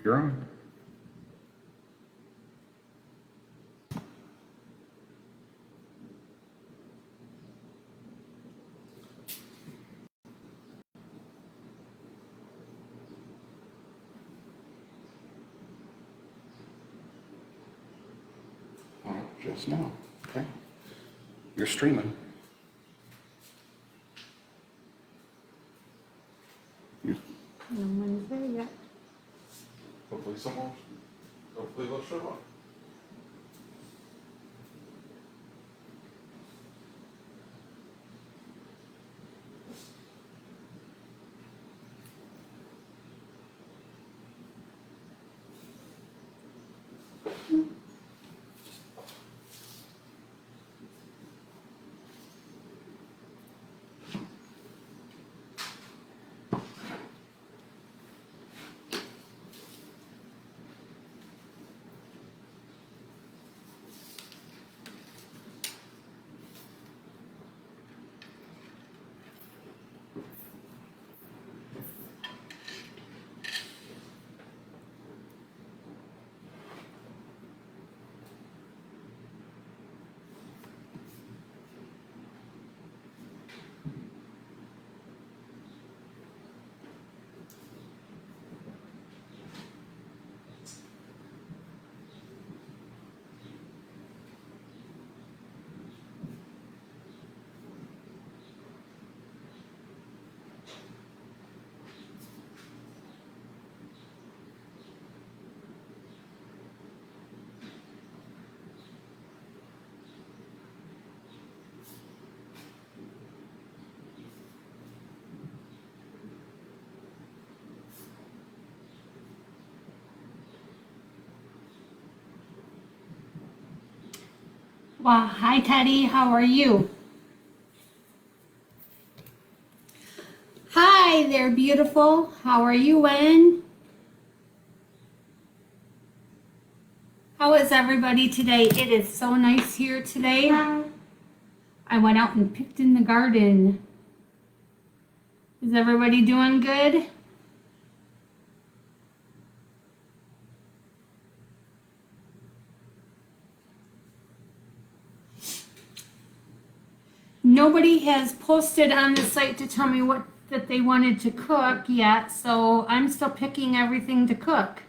You're on. Just now. Okay. You're streaming. No one's there yet. Hopefully they'll show up. Well, hi Teddy, how are you? Hi there, beautiful. How are you, Wen? How is everybody today? It is so nice here today. I went out and picked in the garden. Is everybody doing good? Nobody has posted on the site to tell me what that they wanted to cook yet, so I'm still picking everything to cook.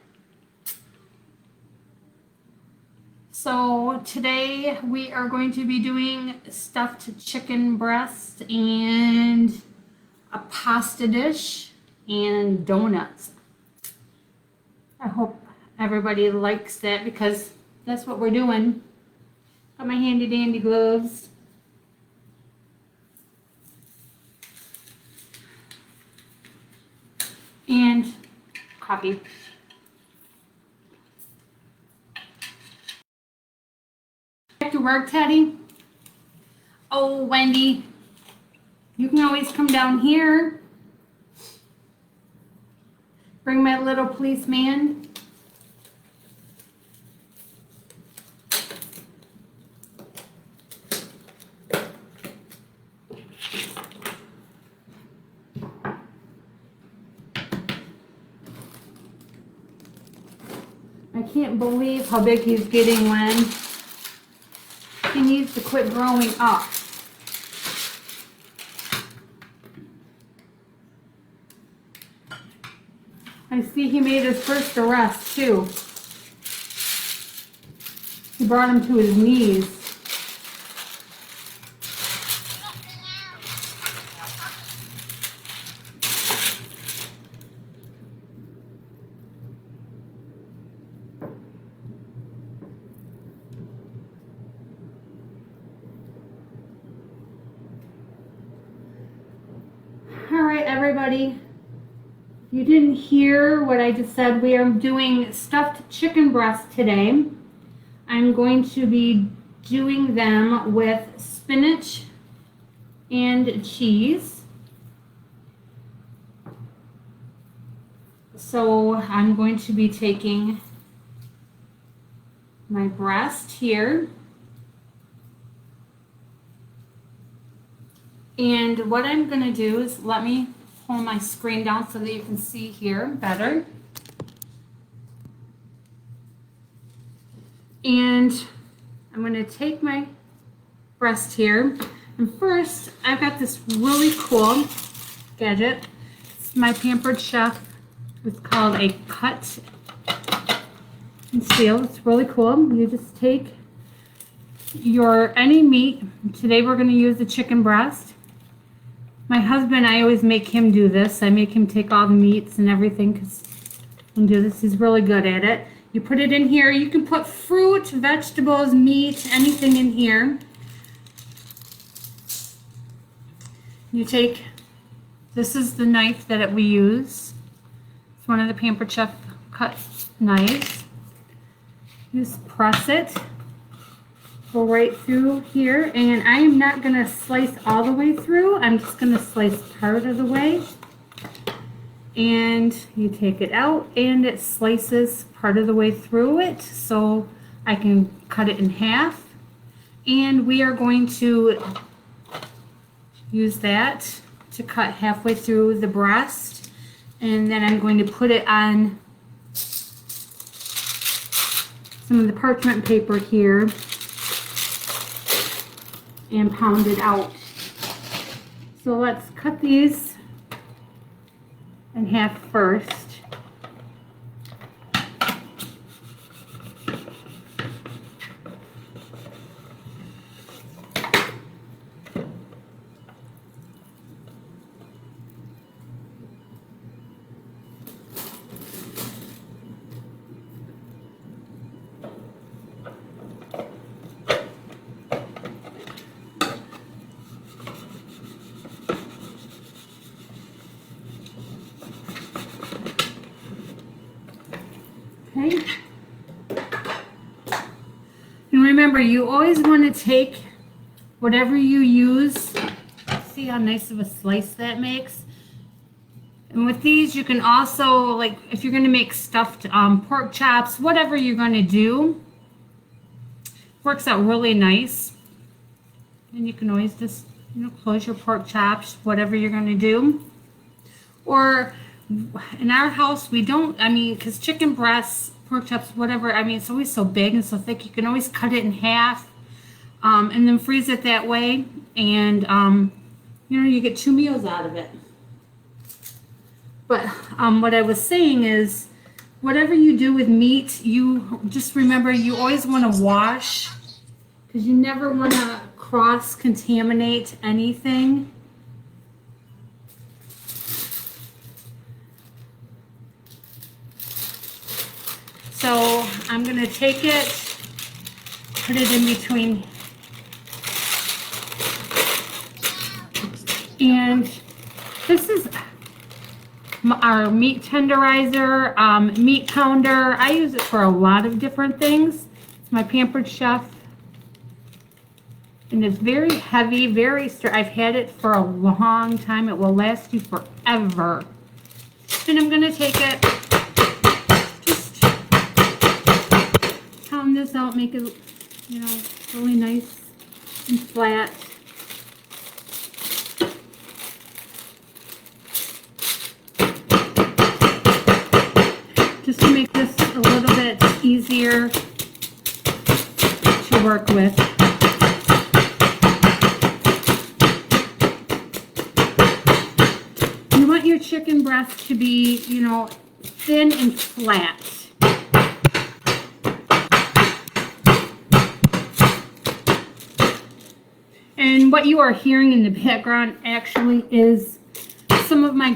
So today we are going to be doing stuffed chicken breast and a pasta dish and donuts. I hope everybody likes that because that's what we're doing. Got my handy dandy gloves. And coffee. Back to work, Teddy? Oh, Wendy, you can always come down here. Bring my little policeman. I can't believe how big he's getting, Len. He needs to quit growing up. I see he made his first arrest, too. He brought him to his knees. All right, everybody. You didn't hear what I just said. We are doing stuffed chicken breast today. I'm going to be doing them with spinach and cheese. So I'm going to be taking my breast here. And what I'm going to do is let me pull my screen down so that you can see here better. And I'm going to take my breast here. And first, I've got this really cool gadget. It's my Pampered Chef. It's called a cut and seal. It's really cool. You just take any meat. Today we're going to use the chicken breast. My husband, I always make him do this. I make him take all the meats and everything because he can do this. He's really good at it. You put it in here. You can put fruit, vegetables, meat, anything in here. You take, this is the knife that we use. It's one of the Pampered Chef cut knives. You just press it. Go right through here, and I am not going to slice all the way through. I'm just going to slice part of the way. And you take it out, and it slices part of the way through it, so I can cut it in half. And we are going to use that to cut halfway through the breast, and then I'm going to put it on some of the parchment paper here and pound it out. So let's cut these in half first. Okay. And remember, you always want to take whatever you use. See how nice of a slice that makes? And with these, you can also, like, if you're going to make stuffed pork chops, whatever you're going to do, works out really nice. And you can always just, close your pork chops, whatever you're going to do. Or in our house, we don't, because chicken breasts, pork chops, whatever, it's always so big and so thick, you can always cut it in half and then freeze it that way. And, you get 2 meals out of it. But what I was saying is, whatever you do with meat, you just remember you always want to wash, because you never want to cross-contaminate anything. So I'm going to take it, put it in between, and this is our meat tenderizer, meat pounder. I use it for a lot of different things. It's my Pampered Chef, and it's very heavy, very strong. I've had it for a long time. It will last you forever. And I'm going to take it, pound this out, make it, really nice and flat. Just to make this a little bit easier to work with. You want your chicken breast to be, thin and flat. And what you are hearing in the background actually is some of my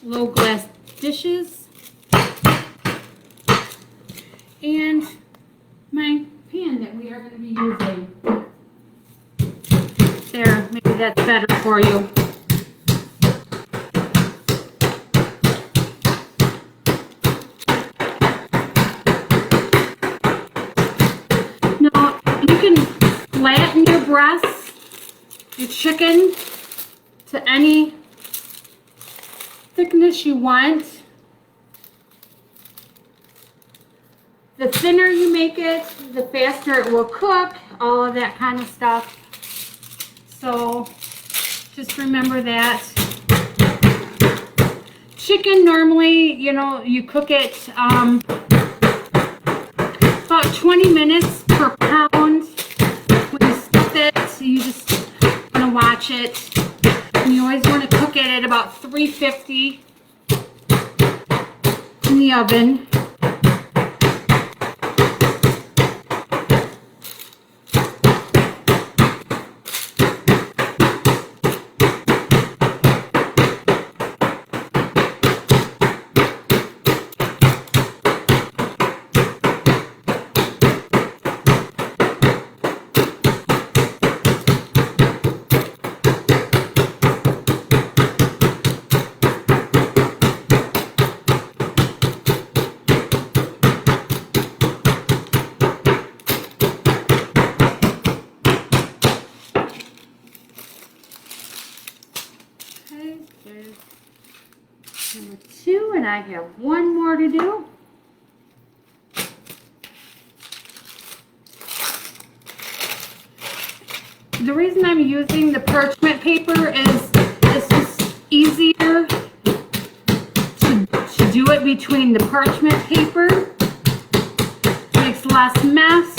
low glass dishes. And my pan that we are going to be using. There, maybe that's better for you. Now, you can flatten your breast, your chicken, to any thickness you want. The thinner you make it, the faster it will cook, all of that kind of stuff. So just remember that. Chicken, normally, you cook it about about 20 minutes per pound. When you stuff it, you just want to watch it. And you always want to cook it at about 350 in the oven. There's number 2, and I have one more to do. The reason I'm using the parchment paper is it's just easier to do it between the parchment paper. Makes less mess.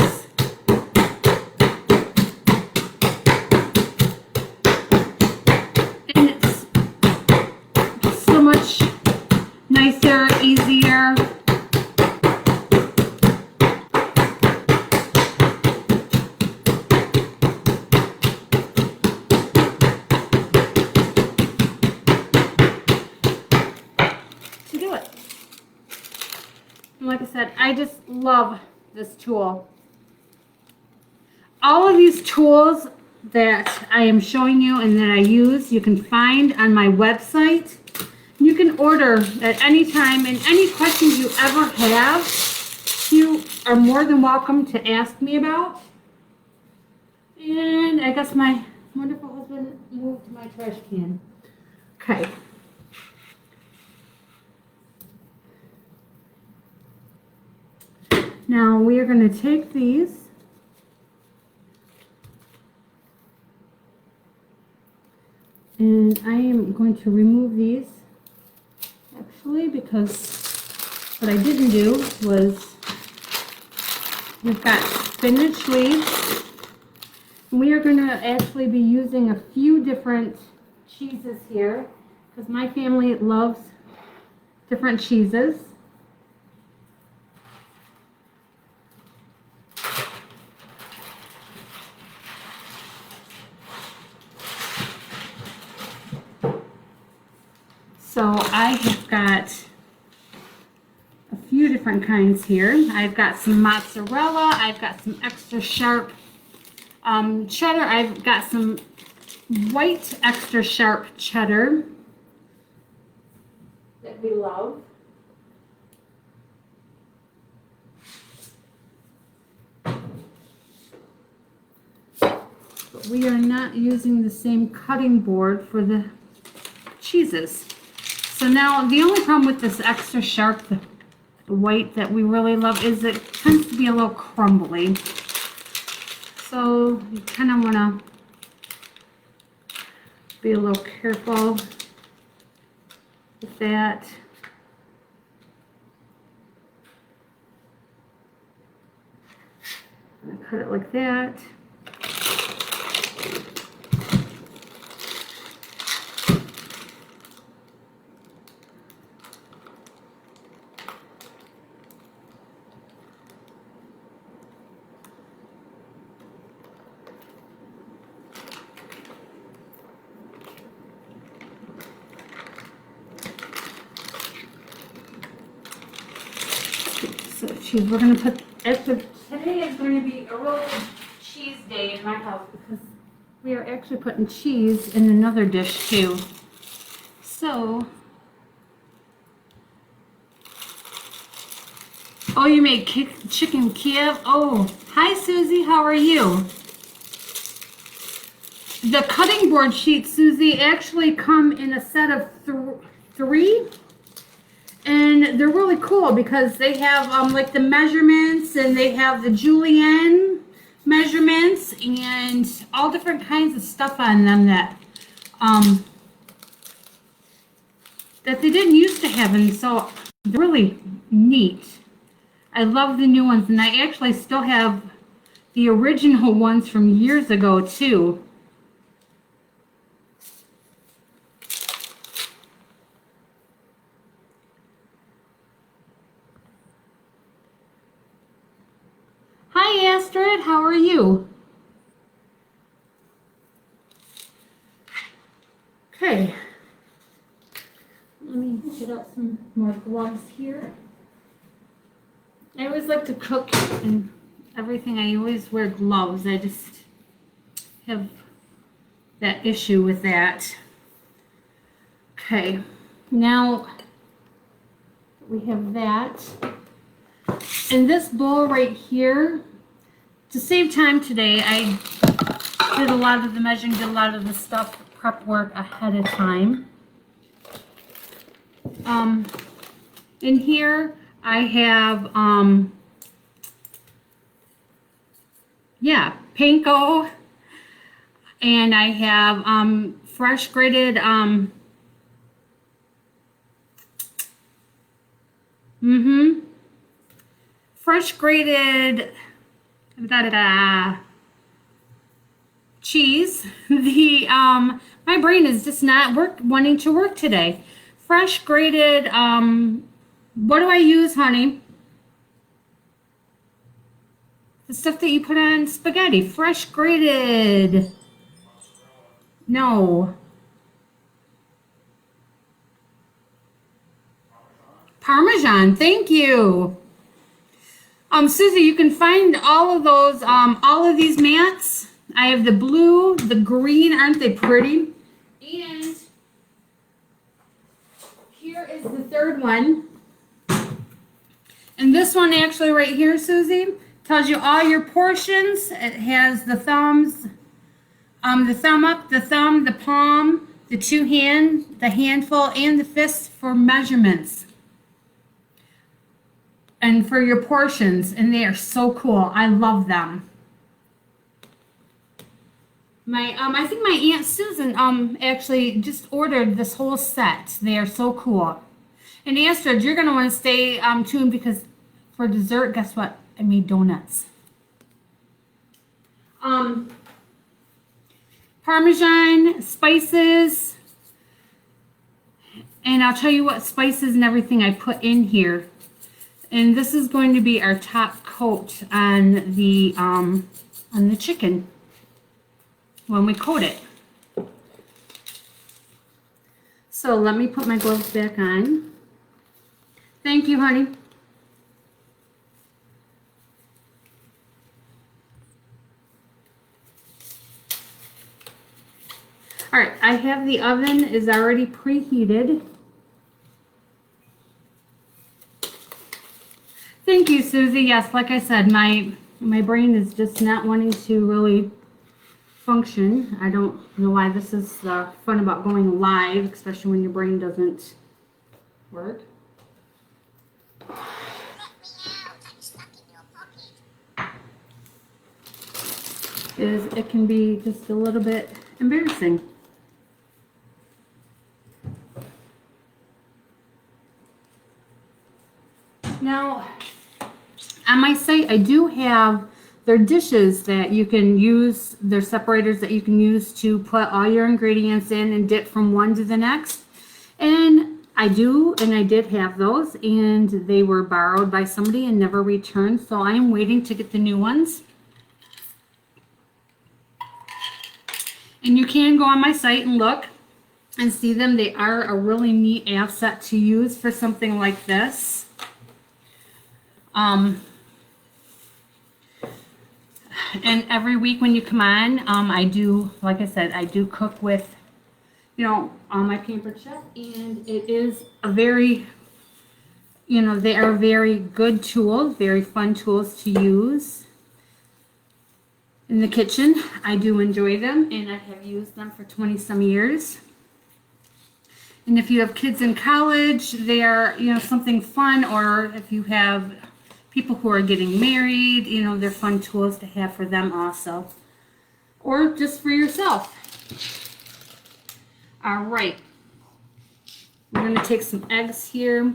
Nicer, easier. To do it. And like I said, I just love this tool. All of these tools that I am showing you and that I use, you can find on my website. You can order at any time, and any questions you ever have, you are more than welcome to ask me about. And I guess my wonderful husband moved my trash can. Okay. Now we are going to take these and I am going to remove these. Actually, because what I didn't do was we've got spinach leaves. We are going to actually be using a few different cheeses here because my family loves different cheeses. So I have got a few different kinds here. I've got some mozzarella. I've got some extra sharp cheddar. I've got some white extra sharp cheddar that we love. But we are not using the same cutting board for the cheeses. So now the only problem with this extra sharp, the white that we really love, is it tends to be a little crumbly. So you kind of want to be a little careful with that. I'm gonna cut it like that. So cheese, we're going to put, today is going to be a real cheese day in my house because we are actually putting cheese in another dish too. So, oh, you made chicken Kiev? Oh, hi Susie, how are you? The cutting board sheets, Susie, actually come in a set of 3. And they're really cool because they have like the measurements, and they have the julienne measurements and all different kinds of stuff on them that that they didn't used to have, and so they're really neat. I love the new ones, and I actually still have the original ones from years ago too. Hi Astrid, how are you? Okay, let me get out some more gloves here. I always like to cook and everything. I always wear gloves. I just have that issue with that. Okay, now we have that. In this bowl right here, to save time today, I did a lot of the measuring, did a lot of the stuff, prep work ahead of time. In here, I have, panko, and I have, fresh grated, fresh grated, cheese. My brain is just not wanting to work today. Fresh grated, what do I use, honey? The stuff that you put on spaghetti. Fresh grated. No. Parmesan, thank you. Susie, you can find all of those, all of these mats. I have the blue, the green, aren't they pretty? And here is the third one. And this one actually right here, Susie, tells you all your portions. It has the thumbs, the thumb up, the thumb, the palm, the two hand, the handful, and the fist for measurements. And for your portions, and they are so cool. I love them. I think my Aunt Susan actually just ordered this whole set. They are so cool. And Astrid, you're gonna want to stay tuned because for dessert, guess what? I made donuts. Parmesan, spices, and I'll tell you what spices and everything I put in here. And this is going to be our top coat on the chicken when we coat it. So let me put my gloves back on. Thank you, honey. All right, I have the oven is already preheated. Thank you, Susie. Yes, like I said, my brain is just not wanting to really function. I don't know why this is fun about going live, especially when your brain doesn't work. It can be just a little bit embarrassing. Now, on my site, I do have their dishes that you can use, their separators that you can use to put all your ingredients in and dip from one to the next. And I did have those, and they were borrowed by somebody and never returned. So I am waiting to get the new ones. And you can go on my site and look and see them. They are a really neat asset to use for something like this. And every week when you come on, I do, like I said, I do cook with, on my Pampered Chef, and it is a very, they are very good tools, very fun tools to use in the kitchen. I do enjoy them, and I have used them for 20 some years. And if you have kids in college, they are, something fun, or if you have people who are getting married, they're fun tools to have for them also. Or just for yourself. All right. We're going to take some eggs here.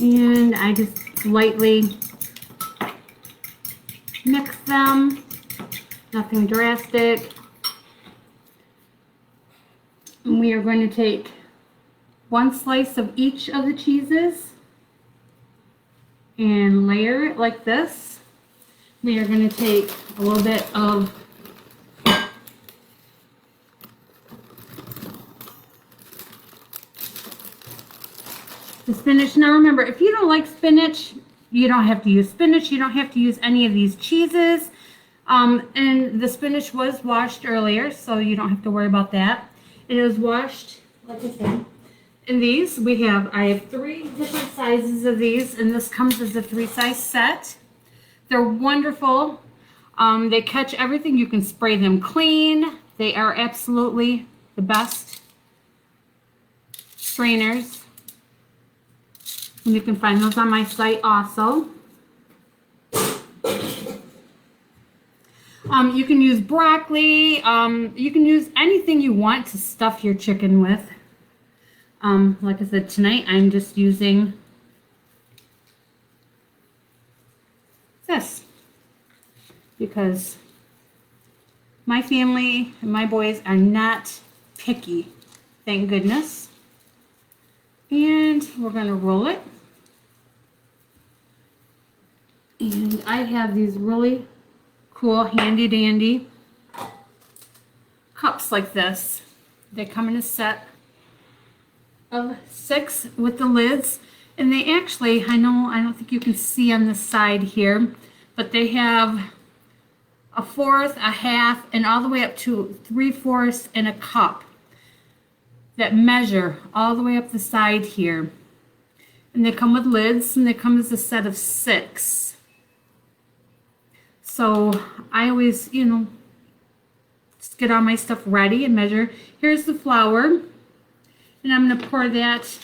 And I just lightly mix them, nothing drastic. And we are going to take one slice of each of the cheeses and layer it like this. We are going to take a little bit of the spinach. Now remember, if you don't like spinach, you don't have to use spinach. You don't have to use any of these cheeses. And the spinach was washed earlier, so you don't have to worry about that. It was washed, like I said. In these, I have 3 different sizes of these, and this comes as a 3-size set. They're wonderful. They catch everything. You can spray them clean. They are absolutely the best strainers. And you can find those on my site also. You can use broccoli. You can use anything you want to stuff your chicken with. Like I said, tonight I'm just using this because my family and my boys are not picky, thank goodness. And we're going to roll it. And I have these really cool handy dandy cups like this. They come in a set of 6 with the lids, and they actually, I don't think you can see on the side here, but they have a 1/4, a 1/2, and all the way up to 3/4 in a cup that measure all the way up the side here. And they come with lids, and they come as a set of 6. So I always, just get all my stuff ready and measure. Here's the flour. And I'm going to pour that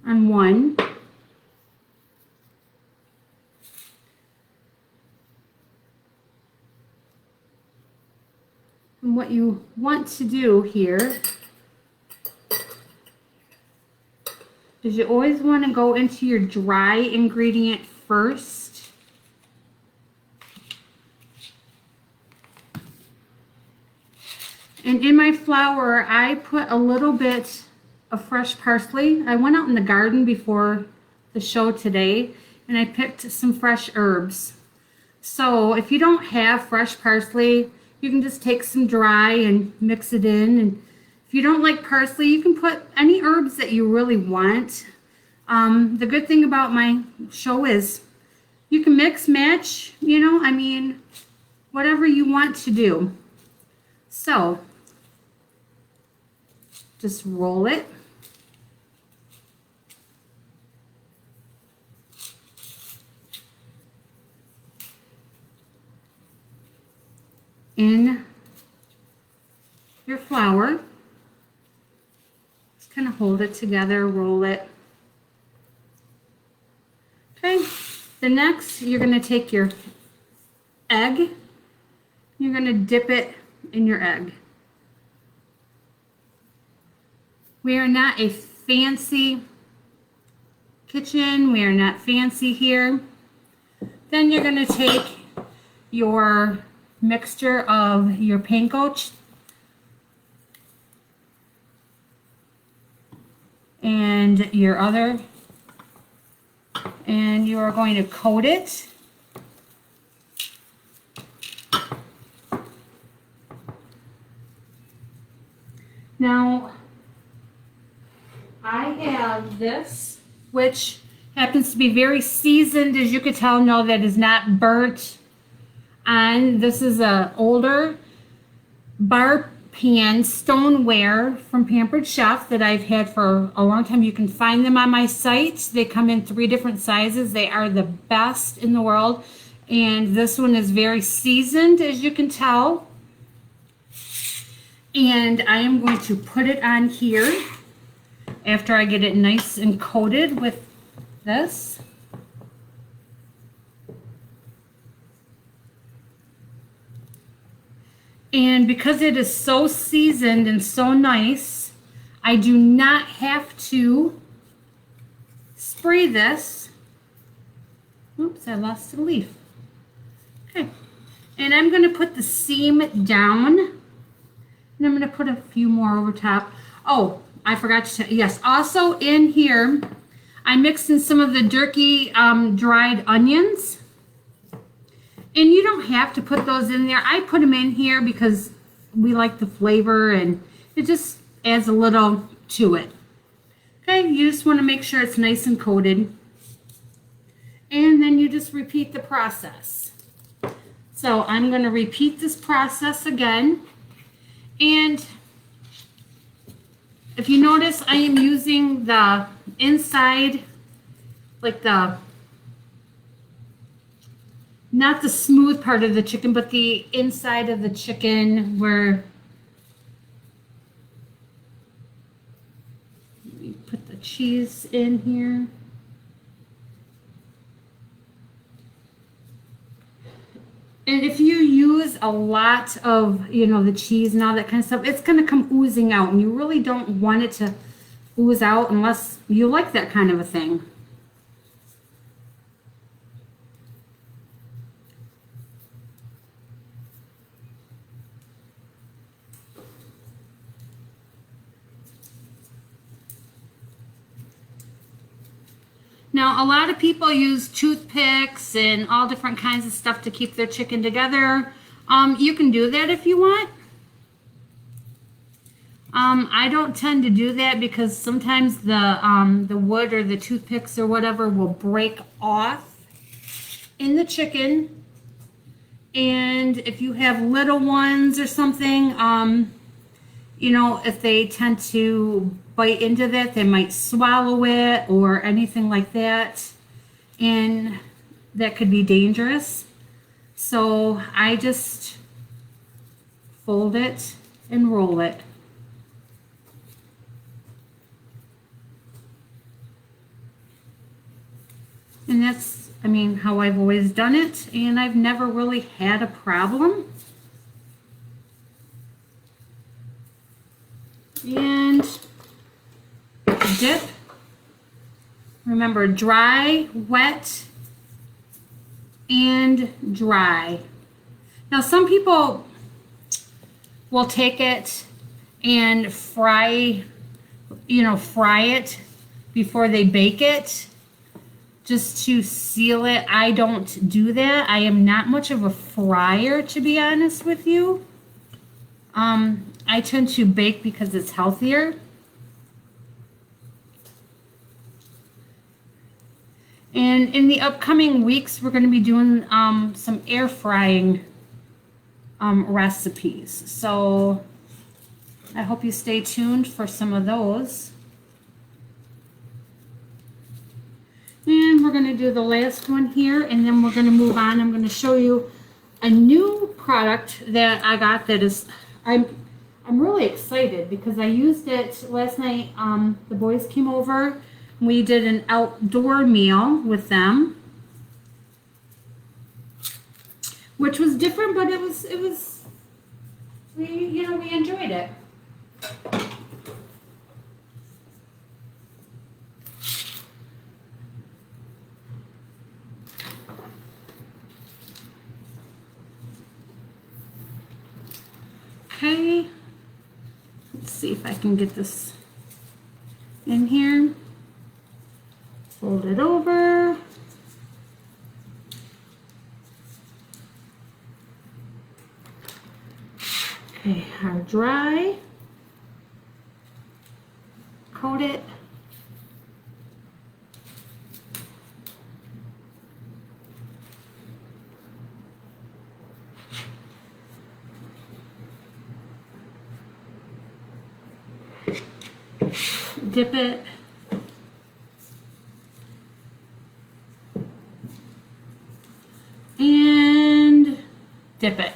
on one. And what you want to do here is you always want to go into your dry ingredient first. And in my flour, I put a little bit of fresh parsley. I went out in the garden before the show today, and I picked some fresh herbs. So if you don't have fresh parsley, you can just take some dry and mix it in. And if you don't like parsley, you can put any herbs that you really want. The good thing about my show is you can mix, match, whatever you want to do. So just roll it. In your flour. Just kind of hold it together, roll it. Okay, the next you're going to take your egg. You're going to dip it in your egg. We are not a fancy kitchen. We are not fancy here. Then you're going to take your mixture of your panko and your other, and you are going to coat it. Now, I have this, which happens to be very seasoned, as you can tell. No, that is not burnt. And this is a older bar pan stoneware from Pampered Chef that I've had for a long time. You can find them on my site. They come in 3 different sizes. They are the best in the world. And this one is very seasoned, as you can tell. And I am going to put it on here after I get it nice and coated with this. And because it is so seasoned and so nice, I do not have to spray this. Oops, I lost a leaf. Okay. And I'm going to put the seam down. And I'm going to put a few more over top. Oh, I forgot to tell you. Yes, also in here, I mixed in some of the Durkee dried onions. And you don't have to put those in there. I put them in here because we like the flavor and it just adds a little to it. Okay, you just want to make sure it's nice and coated. And then you just repeat the process. So I'm going to repeat this process again. And if you notice, I am using the inside, like not the smooth part of the chicken, but the inside of the chicken where we put the cheese in here. And if you use a lot of, the cheese and all that kind of stuff, it's going to come oozing out. And you really don't want it to ooze out unless you like that kind of a thing. Now, a lot of people use toothpicks and all different kinds of stuff to keep their chicken together. You can do that if you want. I don't tend to do that because sometimes the wood or the toothpicks or whatever will break off in the chicken. And if you have little ones or something, if they tend to bite into that, they might swallow it or anything like that, and that could be dangerous. So I just fold it and roll it. And that's, how I've always done it, and I've never really had a problem. And dip. Remember, dry, wet, and dry. Now, some people will take it and fry it before they bake it, just to seal it. I don't do that. I am not much of a fryer, to be honest with you. I tend to bake because it's healthier. And in the upcoming weeks, we're going to be doing some air frying recipes. So I hope you stay tuned for some of those. And we're going to do the last one here, and then we're going to move on. I'm going to show you a new product that I got that is, I'm really excited because I used it last night. The boys came over. We did an outdoor meal with them, which was different, but we enjoyed it. Okay, let's see if I can get this in here. Fold it over. Okay, our dry. Coat it. Dip it. And dip it.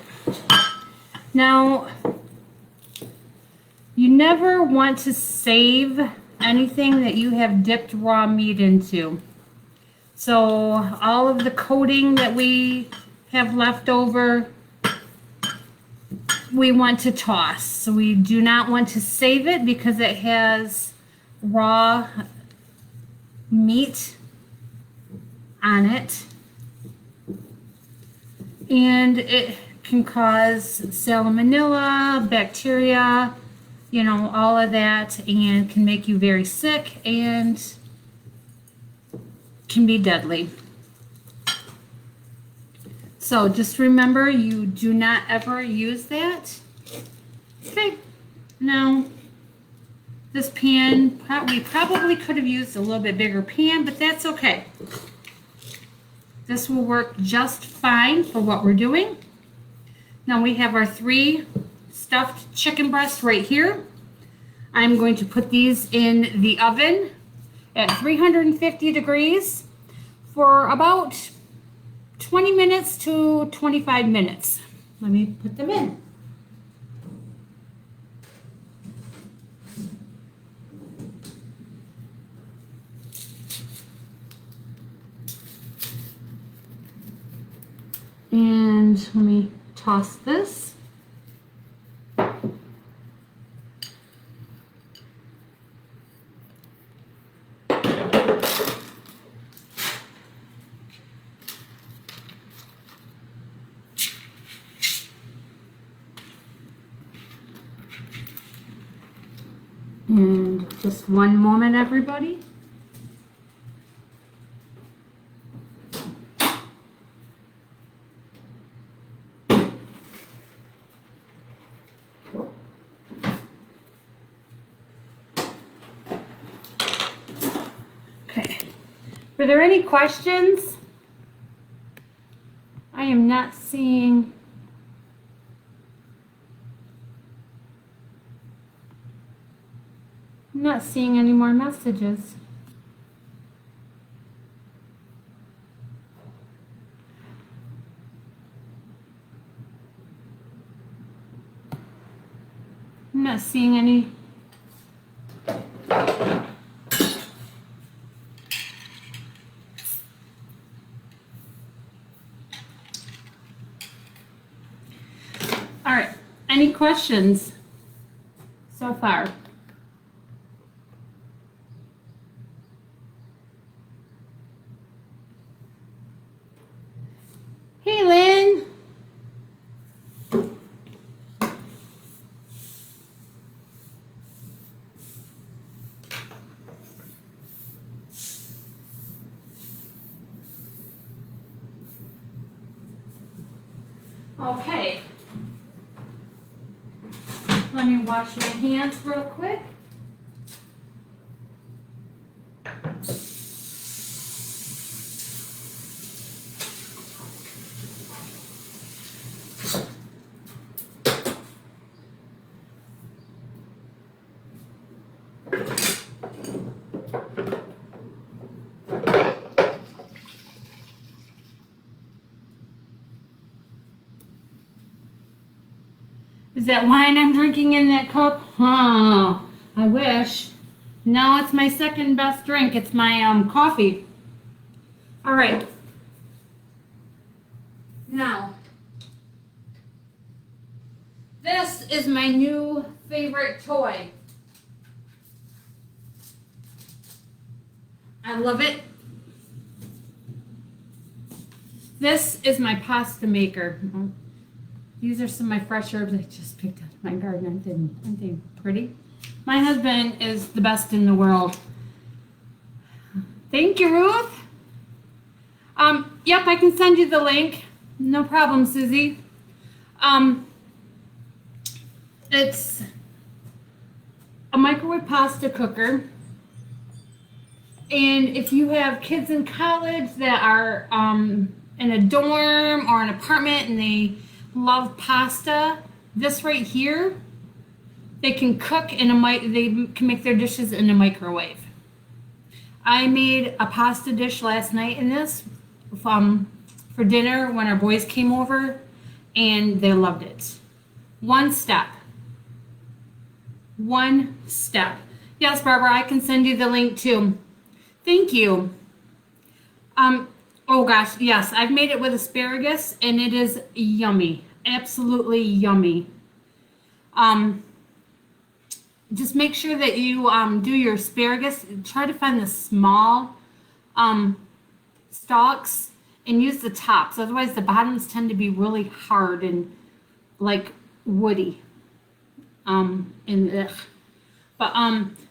Now, you never want to save anything that you have dipped raw meat into. So all of the coating that we have left over, we want to toss. So we do not want to save it because it has raw meat on it, and it can cause salmonella, bacteria, you know, all of that, and can make you very sick and can be deadly. So just remember, you do not ever use that. Okay, now this pan, we probably could have used a little bit bigger pan, but that's okay. This will work just fine for what we're doing. Now we have our 3 stuffed chicken breasts right here. I'm going to put these in the oven at 350 degrees for about 20 minutes to 25 minutes. Let me put them in. And let me toss this. And just one moment, everybody. Okay. Were there any questions? I am not seeing. I'm not seeing any more messages. I'm not seeing any. All right, any questions so far? Hey, Lynn. Okay. Let me wash my hands real quick. Is that wine I'm drinking in that cup? Oh, I wish. No, it's my second best drink. It's my coffee. All right. Now, this is my new favorite toy. I love it. This is my pasta maker. These are some of my fresh herbs I just picked out of my garden. Aren't they pretty? My husband is the best in the world. Thank you, Ruth. Yep, I can send you the link. No problem, Susie. It's a microwave pasta cooker. And if you have kids in college that are in a dorm or an apartment and they love pasta, this right here, they can cook in they can make their dishes in a microwave. I made a pasta dish last night in this for dinner when our boys came over, and they loved it. One step. Yes, Barbara, I can send you the link too. Thank you. Oh gosh, yes, I've made it with asparagus and it is yummy. Absolutely yummy. just make sure that you do your asparagus. Try to find the small stalks and use the tops. Otherwise, the bottoms tend to be really hard and like woody. But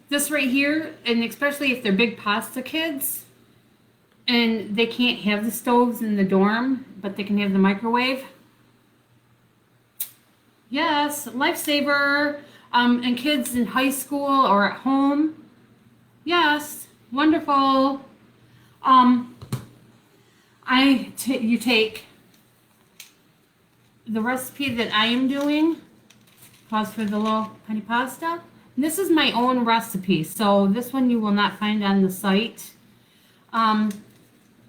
this right here, and especially if they're big pasta kids and they can't have the stoves in the dorm, but they can have the microwave. Yes, lifesaver. And kids in high school or at home. Yes, wonderful. You take the recipe that I am doing. Pause for the little honey pasta. And this is my own recipe, so this one you will not find on the site.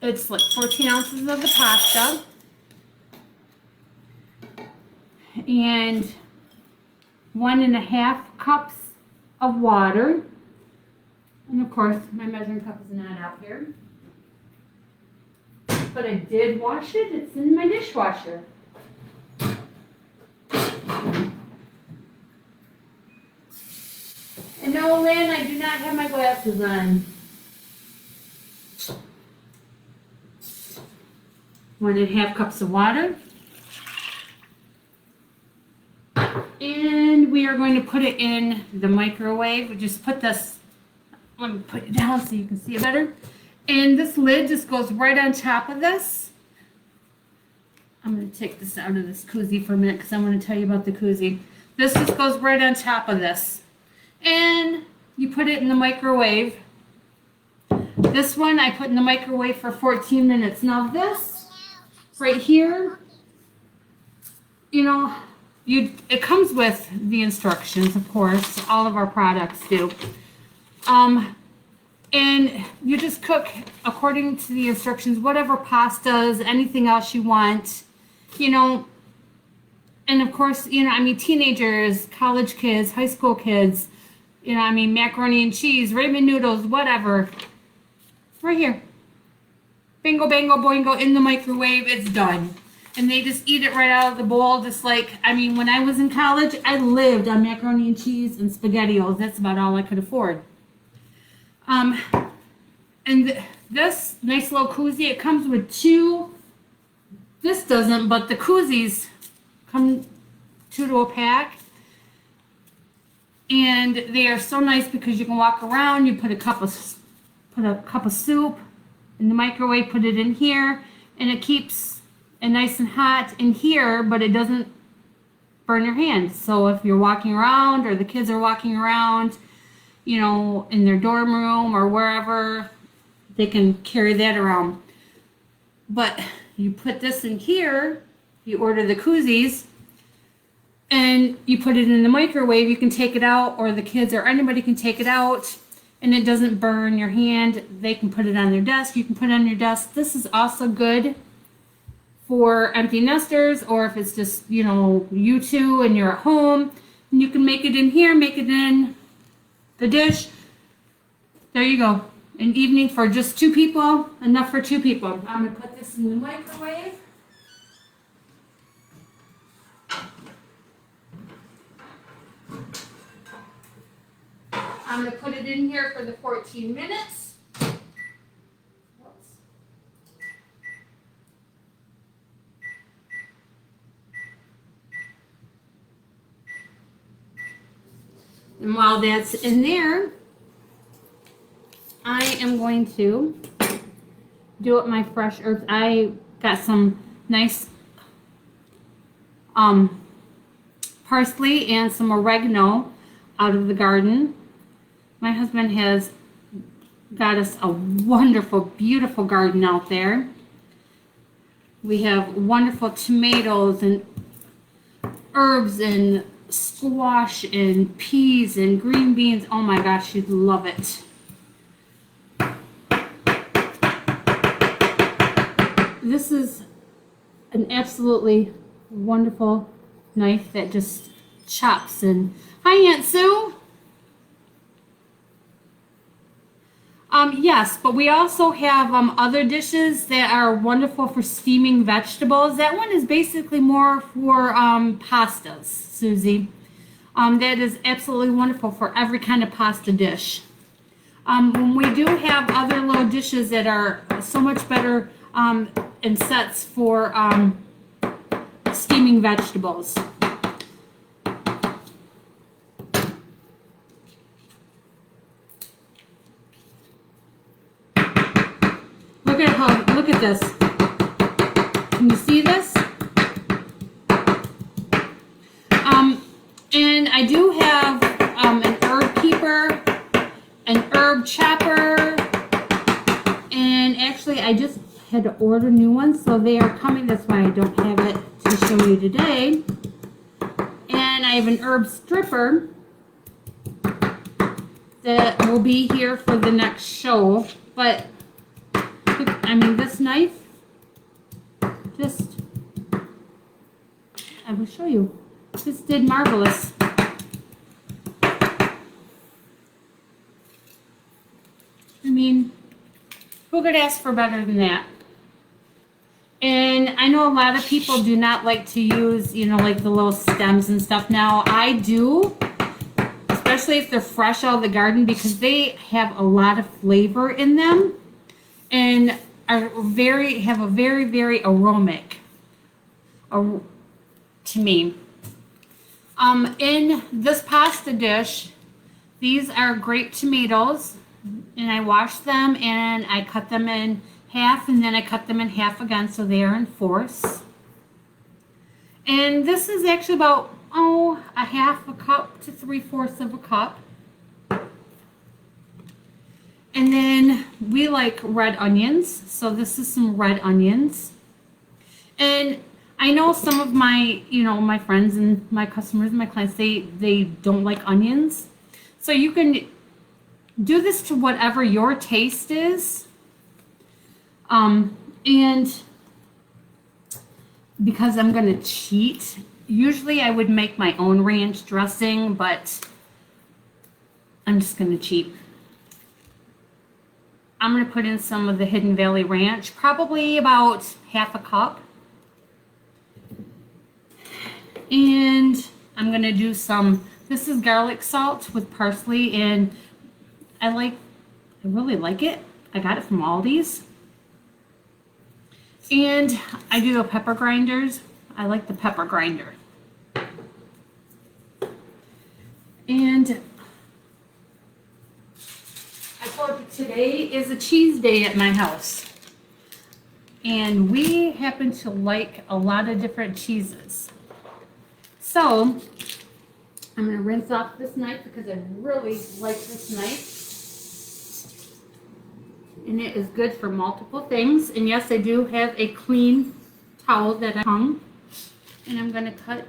It's like 14 ounces of the pasta. And 1.5 cups of water. And of course, my measuring cup is not out here. But I did wash it. It's in my dishwasher. And no, Lynn, I do not have my glasses on. 1.5 cups of water. And we are going to put it in the microwave. We just put this, let me put it down so you can see it better. And this lid just goes right on top of this. I'm going to take this out of this koozie for a minute because I want to tell you about the koozie. This just goes right on top of this. And you put it in the microwave. This one I put in the microwave for 14 minutes. Now this right here, you know, it comes with the instructions, of course. All of our products do. And you just cook according to the instructions, whatever pastas, anything else you want, you know. And of course, you know, I mean, teenagers, college kids, high school kids, you know, I mean, macaroni and cheese, ramen noodles, whatever. Right here. Bingo, bango, boingo, in the microwave, it's done. And they just eat it right out of the bowl, just like, I mean, when I was in college, I lived on macaroni and cheese and SpaghettiOs. That's about all I could afford. And this nice little koozie, it comes with 2, this doesn't, but the koozies come 2 to a pack. And they are so nice because you can walk around, you put a cup of soup in the microwave, put it in here, and it keeps it nice and hot in here, but it doesn't burn your hands. So if you're walking around or the kids are walking around, you know, in their dorm room or wherever, they can carry that around. But you put this in here, you order the koozies, and you put it in the microwave, you can take it out, or the kids or anybody can take it out, and it doesn't burn your hand. They can put it on their desk, you can put it on your desk. This is also good for empty nesters, or if it's just, you know, you two and you're at home, and you can make it in here, make it in the dish. There you go. An evening for just 2 people, enough for 2 people. I'm going to put this in the microwave. I'm going to put it in here for the 14 minutes. And while that's in there, I am going to do up my fresh herbs. I got some nice parsley and some oregano out of the garden. My husband has got us a wonderful, beautiful garden out there. We have wonderful tomatoes and herbs and squash and peas and green beans. Oh my gosh, you'd love it. This is an absolutely wonderful knife that just chops. And hi, Aunt Sue. Yes, but we also have other dishes that are wonderful for steaming vegetables. That one is basically more for pastas, Susie. That is absolutely wonderful for every kind of pasta dish. When we do have other little dishes that are so much better in sets for steaming vegetables. Look at this. Can you see this? And I do have an herb keeper, an herb chopper, and actually I just had to order new ones, so they are coming. That's why I don't have it to show you today. And I have an herb stripper that will be here for the next show. But I mean, this knife, I will show you. This did marvelous. I mean, who could ask for better than that? And I know a lot of people do not like to use, you know, like the little stems and stuff. Now, I do, especially if they're fresh out of the garden, because they have a lot of flavor in them and are have a very, very aromatic to me. In this pasta dish, these are grape tomatoes, and I washed them and I cut them in half, and then I cut them in half again so they are in fourths. And this is actually about, a half a cup to 3/4 of a cup. And then we like red onions, so this is some red onions. And I know some of my, my friends and my customers and my clients, they don't like onions. So you can do this to whatever your taste is. And because I'm going to cheat, usually I would make my own ranch dressing, but I'm just going to cheat. I'm going to put in some of the Hidden Valley Ranch, probably about half a cup. And I'm going to do this is garlic salt with parsley, and I really like it. I got it from Aldi's. And I do the pepper grinders. I like the pepper grinder. And I told you today is a cheese day at my house. And we happen to like a lot of different cheeses. So, I'm going to rinse off this knife because I really like this knife. And it is good for multiple things. And yes, I do have a clean towel that I hung. And I'm going to cut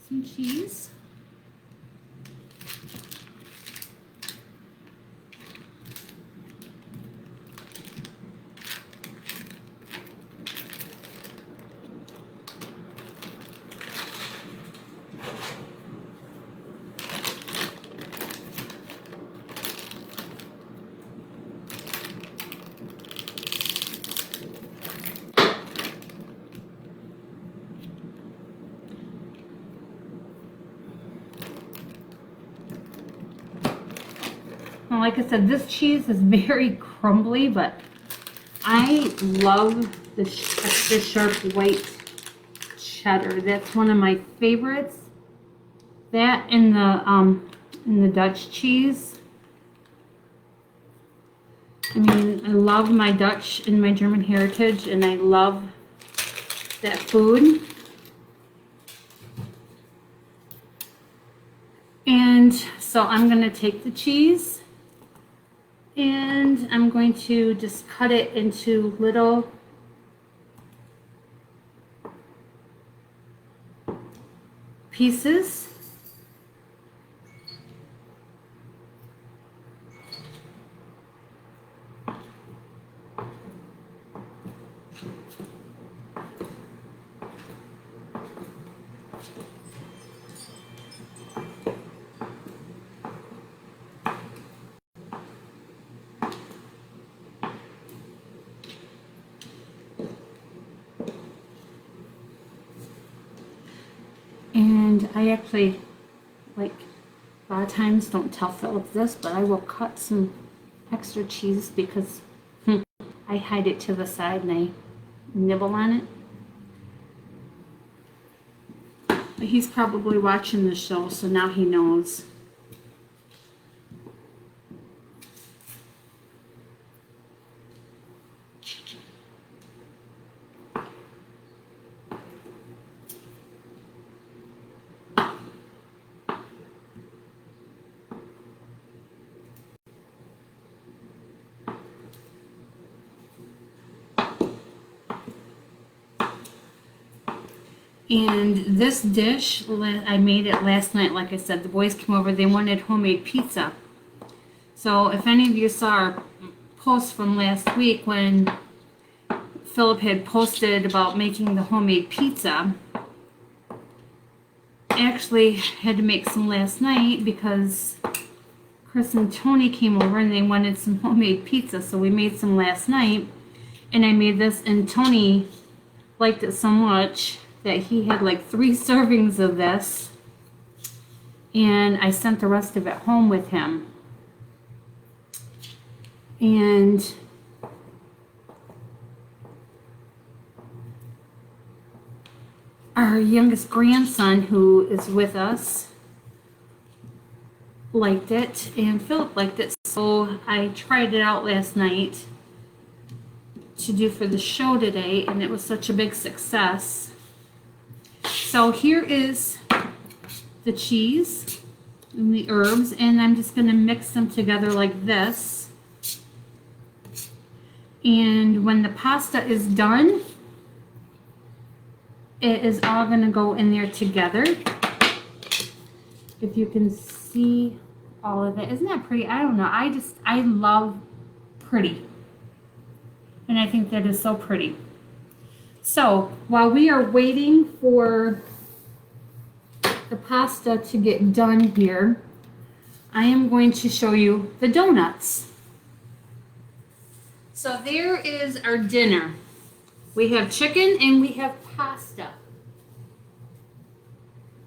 some cheese. Well, like I said, this cheese is very crumbly, but I love the extra sharp white cheddar. That's one of my favorites. That and the Dutch cheese. I mean, I love my Dutch and my German heritage, and I love that food. And so I'm going to take the cheese and I'm going to just cut it into little pieces. And And I actually, like, a lot of times don't tell Philip this, but I will cut some extra cheese because I hide it to the side and I nibble on it. But he's probably watching the show, so now he knows. And this dish, I made it last night. Like I said, the boys came over. They wanted homemade pizza. So if any of you saw our post from last week when Philip had posted about making the homemade pizza, I actually had to make some last night because Chris and Tony came over and they wanted some homemade pizza. So we made some last night. And I made this, and Tony liked it so much that he had like 3 servings of this, and I sent the rest of it home with him. And our youngest grandson, who is with us, liked it, and Philip liked it, so I tried it out last night to do for the show today, and it was such a big success. So here is the cheese and the herbs, and I'm just going to mix them together like this. And when the pasta is done, it is all going to go in there together. If you can see all of it. Isn't that pretty? I don't know. I love pretty. And I think that is so pretty. So while we are waiting for the pasta to get done here, I am going to show you the donuts. So there is our dinner. We have chicken and we have pasta.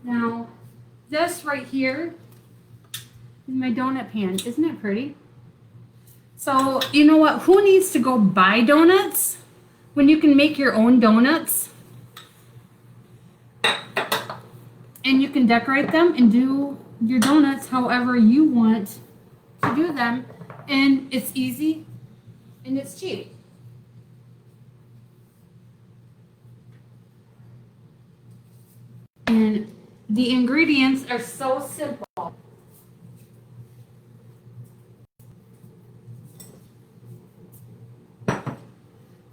Now, this right here is my donut pan. Isn't it pretty? So, you know what? Who needs to go buy donuts when you can make your own donuts? And you can decorate them and do your donuts however you want to do them. And it's easy and it's cheap. And the ingredients are so simple.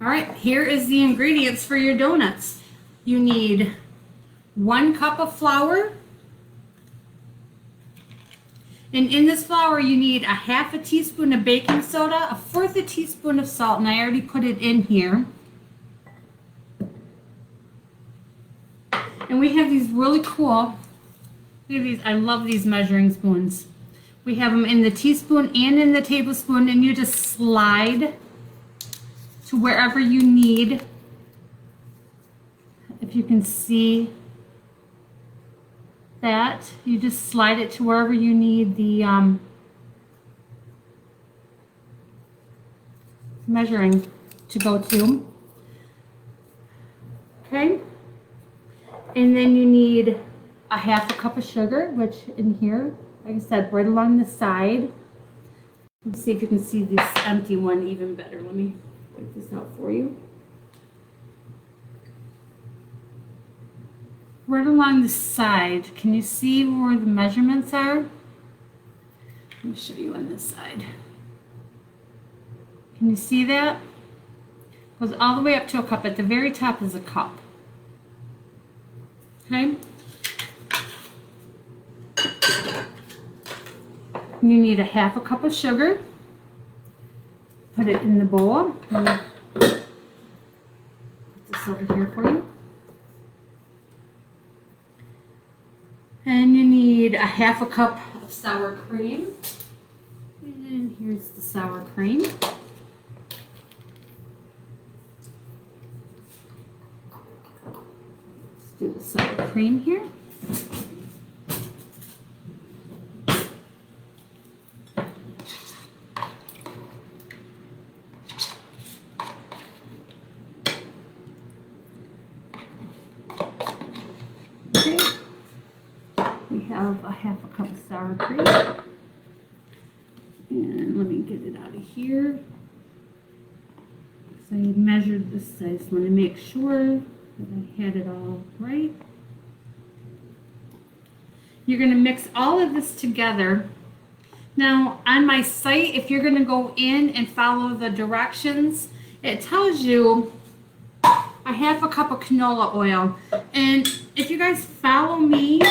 All right, here is the ingredients for your donuts. You need 1 cup of flour. And in this flour, you need 1/2 teaspoon of baking soda, 1/4 teaspoon of salt, and I already put it in here. And we have these really cool, look at these, I love these measuring spoons. We have them in the teaspoon and in the tablespoon, and you just slide to wherever you need. If you can see that, you just slide it to wherever you need the measuring to go to. Okay, and then you need 1/2 cup of sugar, which in here, like I said, right along the side. Let's see if you can see this empty one even better. Let me break this out for you. Right along the side, can you see where the measurements are? Let me show you on this side. Can you see that? It goes all the way up to a cup. At the very top is a cup. Okay? You need 1/2 cup of sugar. Put it in the bowl. Put this over here for you. And you need 1/2 cup of sour cream. And here's the sour cream. Let's do the sour cream here. have a half a cup of sour cream. And let me get it out of here. So I measured this, I just want to make sure that I had it all right. You're going to mix all of this together. Now on my site, if you're going to go in and follow the directions, it tells you a half a cup of canola oil. And if you guys follow me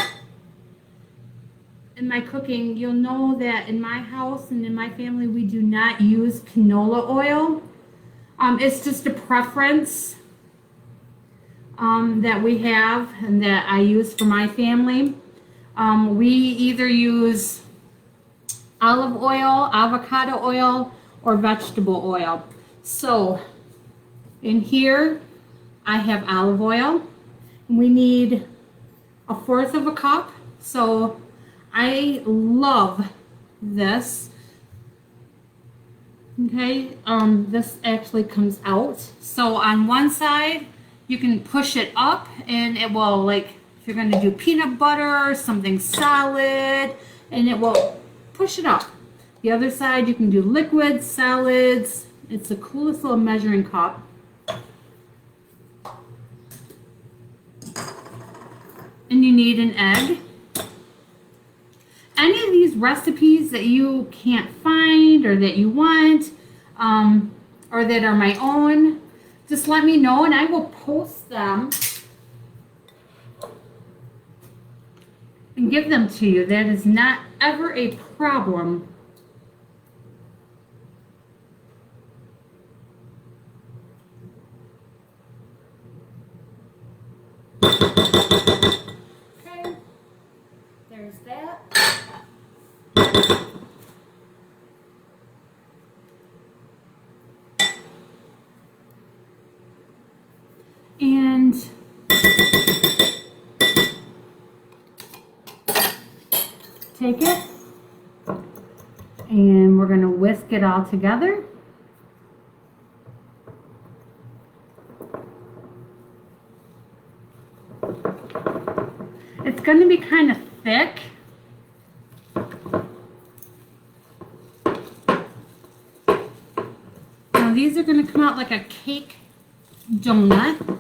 in my cooking, you'll know that in my house and in my family, we do not use canola oil. It's just a preference that we have and that I use for my family. We either use olive oil, avocado oil, or vegetable oil. So in here, I have olive oil. We need 1/4 of a cup. So I love this. Okay, this actually comes out. So on one side, you can push it up and it will, like, if you're going to do peanut butter, something solid, and it will push it up. The other side, you can do liquids, solids. It's the coolest little measuring cup. And you need an egg. Any of these recipes that you can't find or that you want, or that are my own, just let me know and I will post them and give them to you. That is not ever a problem. Okay, there's that. And take it and we're going to whisk it all together. It's going to be kind of thick. Now these are going to come out like a cake donut.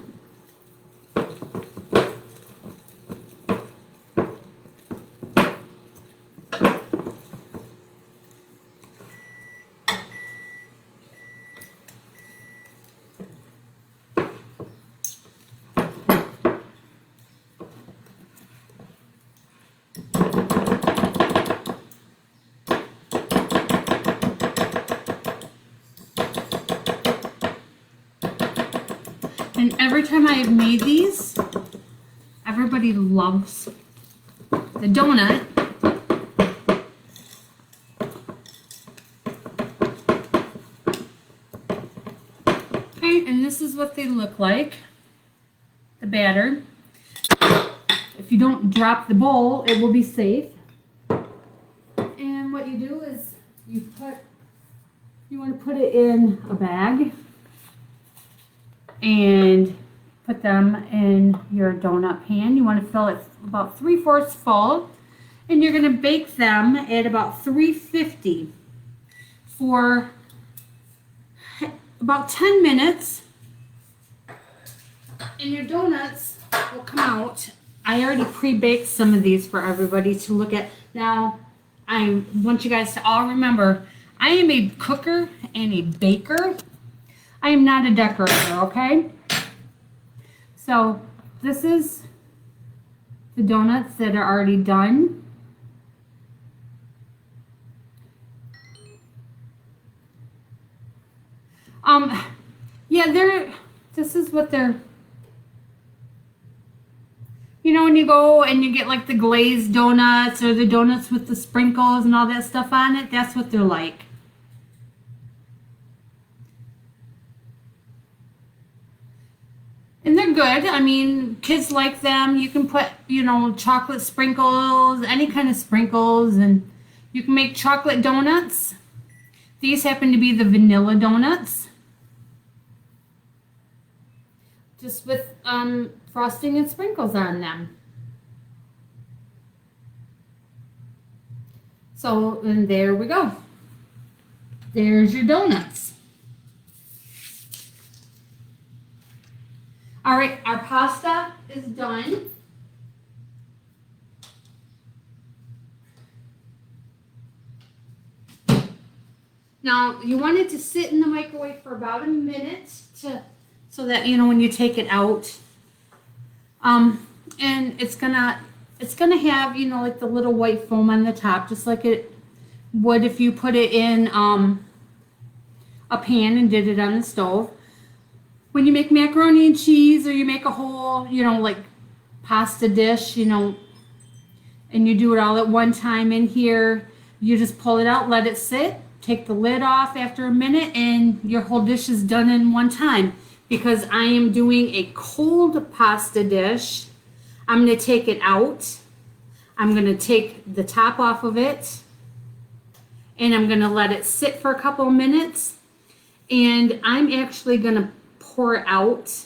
And every time I have made these, everybody loves the donut. Okay, and this is what they look like, the batter. If you don't drop the bowl, it will be safe. And what you do is you want to put it in a bag and put them in your donut pan. You want to fill it about 3/4 full, and you're going to bake them at about 350 for about 10 minutes, and your donuts will come out. I already pre-baked some of these for everybody to look at. Now, I want you guys to all remember, I am a cooker and a baker. I am not a decorator, okay? So this is the donuts that are already done. Yeah, this is what they're, you know, when you go and you get like the glazed donuts or the donuts with the sprinkles and all that stuff on it, that's what they're like. And they're good. I mean, kids like them. You can put, you know, chocolate sprinkles, any kind of sprinkles, and you can make chocolate donuts. These happen to be the vanilla donuts. Just with frosting and sprinkles on them. So, and there we go. There's your donuts. All right, our pasta is done. Now, you want it to sit in the microwave for about a minute so that, you know, when you take it out, and it's gonna have, you know, like the little white foam on the top, just like it would if you put it in a pan and did it on the stove. When you make macaroni and cheese, or you make a whole, you know, like pasta dish, you know, and you do it all at one time in here, you just pull it out, let it sit, take the lid off after a minute, and your whole dish is done in one time. Because I am doing a cold pasta dish, I'm going to take it out. I'm going to take the top off of it, and I'm going to let it sit for a couple of minutes. And I'm actually going to pour out.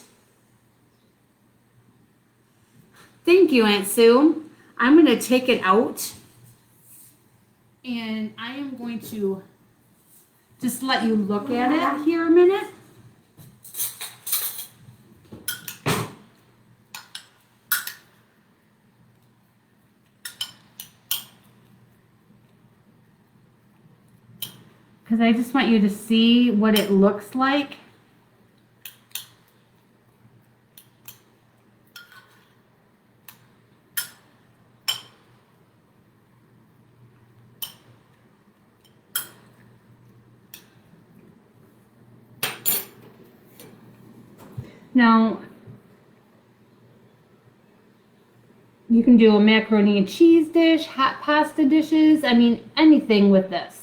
Thank you, Aunt Sue. I'm going to take it out, and I am going to just let you look at it here a minute. Because I just want you to see what it looks like. Now, you can do a macaroni and cheese dish, hot pasta dishes, I mean, anything with this.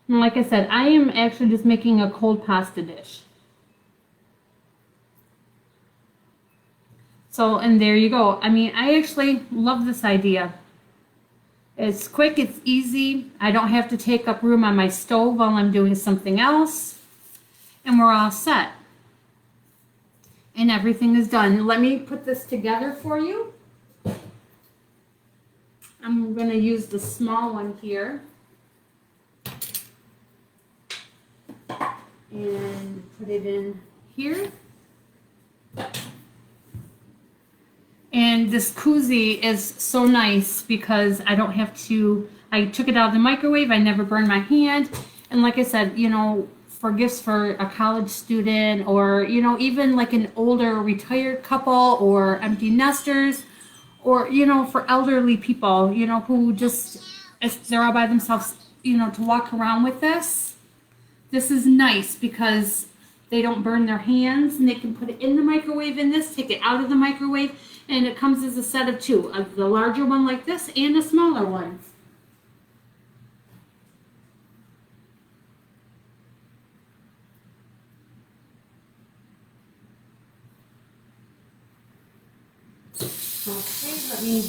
And like I said, I am actually just making a cold pasta dish. So, and there you go. I mean, I actually love this idea. It's quick, it's easy. I don't have to take up room on my stove while I'm doing something else. And we're all set. And everything is done. Let me put this together for you. I'm going to use the small one here. And put it in here. And this koozie is so nice because I don't have to, I took it out of the microwave, I never burned my hand. And like I said, you know, for gifts for a college student, or, you know, even like an older retired couple or empty nesters, or, you know, for elderly people, you know, who just, if they're all by themselves, you know, to walk around with this. This is nice because they don't burn their hands, and they can put it in the microwave in this, take it out of the microwave, and it comes as a set of two, of the larger one like this and a smaller one. Okay, let me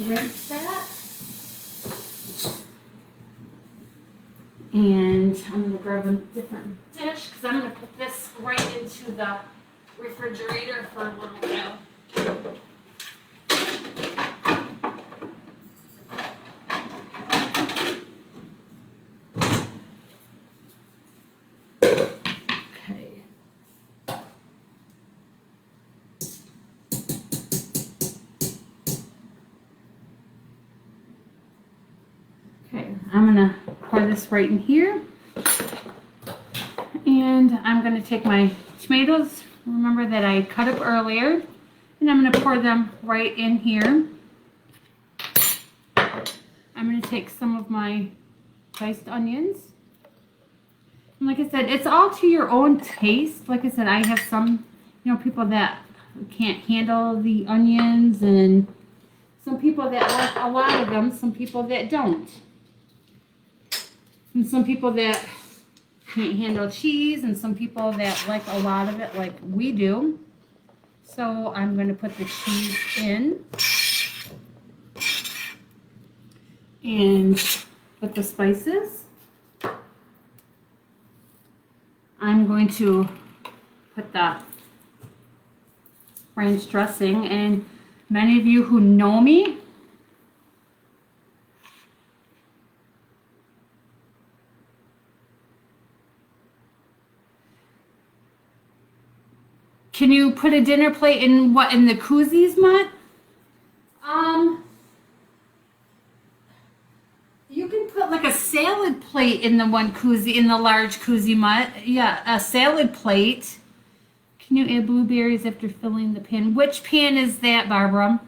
rinse that. And I'm going to grab a different dish because I'm going to put this right into the refrigerator for a little while. Okay. Okay, I'm going to pour this right in here. And I'm going to take my tomatoes, remember that I cut up earlier, and I'm going to pour them right in here. I'm going to take some of my diced onions. And like I said, it's all to your own taste. Like I said, I have some, you know, people that can't handle the onions, and some people that like a lot of them, some people that don't. And some people that can't handle cheese, and some people that like a lot of it like we do. So I'm going to put the cheese in and put the spices. going to put the ranch dressing, and many of you who know me can you put a dinner plate in the koozies, Mutt? You can put like a salad plate in the one koozie, in the large koozie, Mutt. Yeah, a salad plate. Can you add blueberries after filling the pan? Which pan is that, Barbara?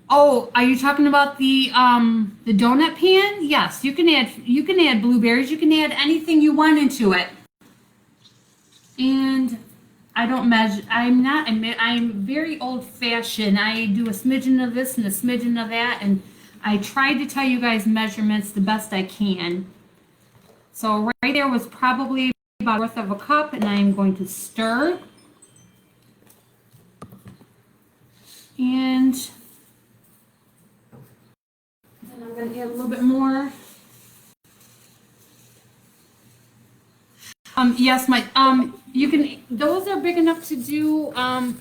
Oh, are you talking about the donut pan? Yes, you can add blueberries. You can add anything you want into it. And I don't measure. I'm very old fashioned. I do a smidgen of this and a smidgen of that, and I try to tell you guys measurements the best I can. So right there was probably about a fourth of a cup, and I'm going to stir. And then I'm going to add a little bit more. Yes, you can, those are big enough to do,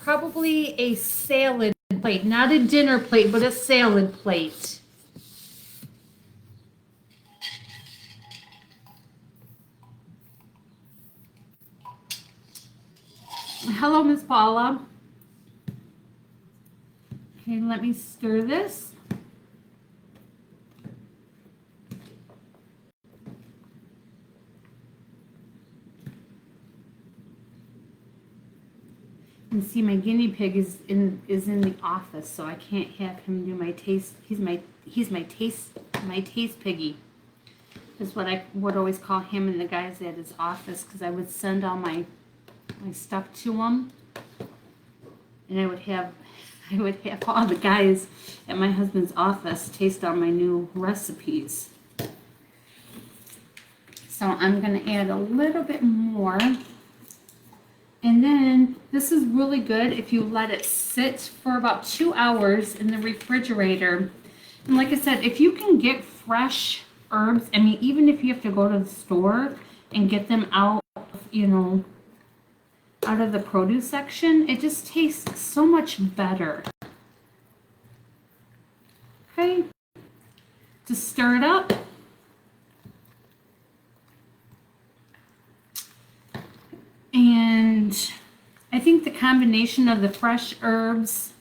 probably a salad plate, not a dinner plate, but a salad plate. Hello, Miss Paula. Okay, let me stir this. And see, my guinea pig is in the office, so I can't have him do my taste. He's my taste piggy. Is what I would always call him and the guys at his office, because I would send all my stuff to him, and I would have all the guys at my husband's office taste all my new recipes. So I'm gonna add a little bit more. And then this is really good if you let it sit for about 2 hours in the refrigerator. And like I said, if you can get fresh herbs, I mean, even if you have to go to the store and get them out, out of the produce section, it just tastes so much better. Okay, just stir it up. And I think the combination of the fresh herbs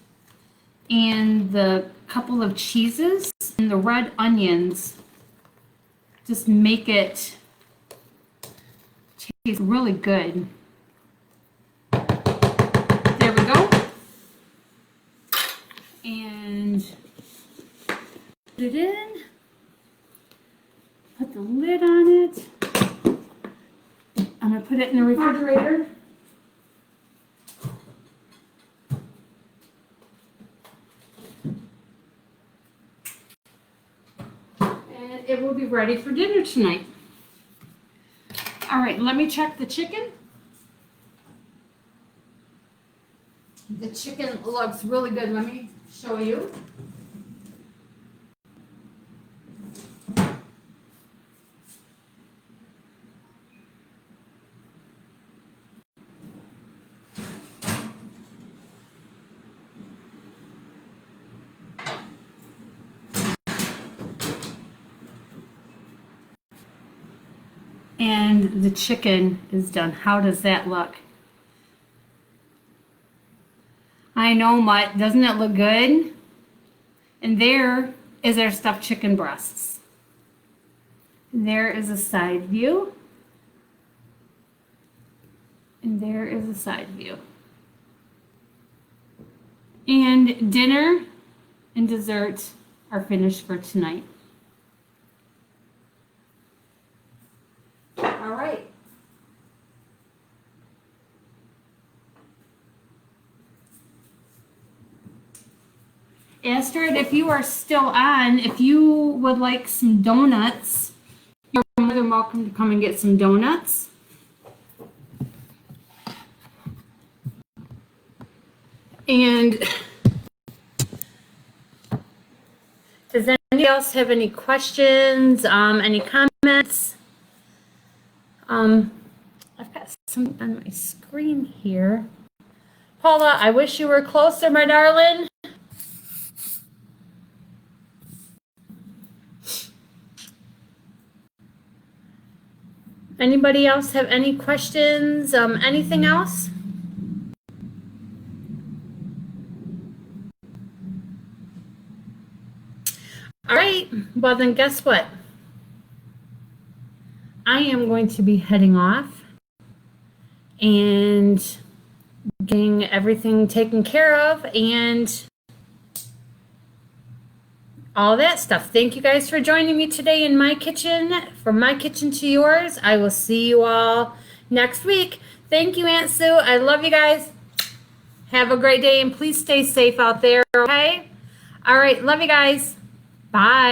and the couple of cheeses and the red onions just make it taste really good. There we go. And put it in. Put the lid on it. I'm going to put it in the refrigerator. And it will be ready for dinner tonight. All right, let me check the chicken. The chicken looks really good. Let me show you. And the chicken is done. How does that look? I know, Mutt. Doesn't it look good? And there is our stuffed chicken breasts. There is a side view. And there is a side view. And dinner and dessert are finished for tonight. All right. Astrid, if you are still on, if you would like some donuts, you're more than welcome to come and get some donuts. And does anybody else have any questions, any comments comments. I've got some on my screen here. Paula, I wish you were closer, my darling. Anybody else have any questions? Anything else? All right, well then guess what? I am going to be heading off and getting everything taken care of and all that stuff. Thank you guys for joining me today in my kitchen. From my kitchen to yours. I will see you all next week. Thank you, Aunt Sue. I love you guys. Have a great day and please stay safe out there, okay? All right, love you guys. Bye.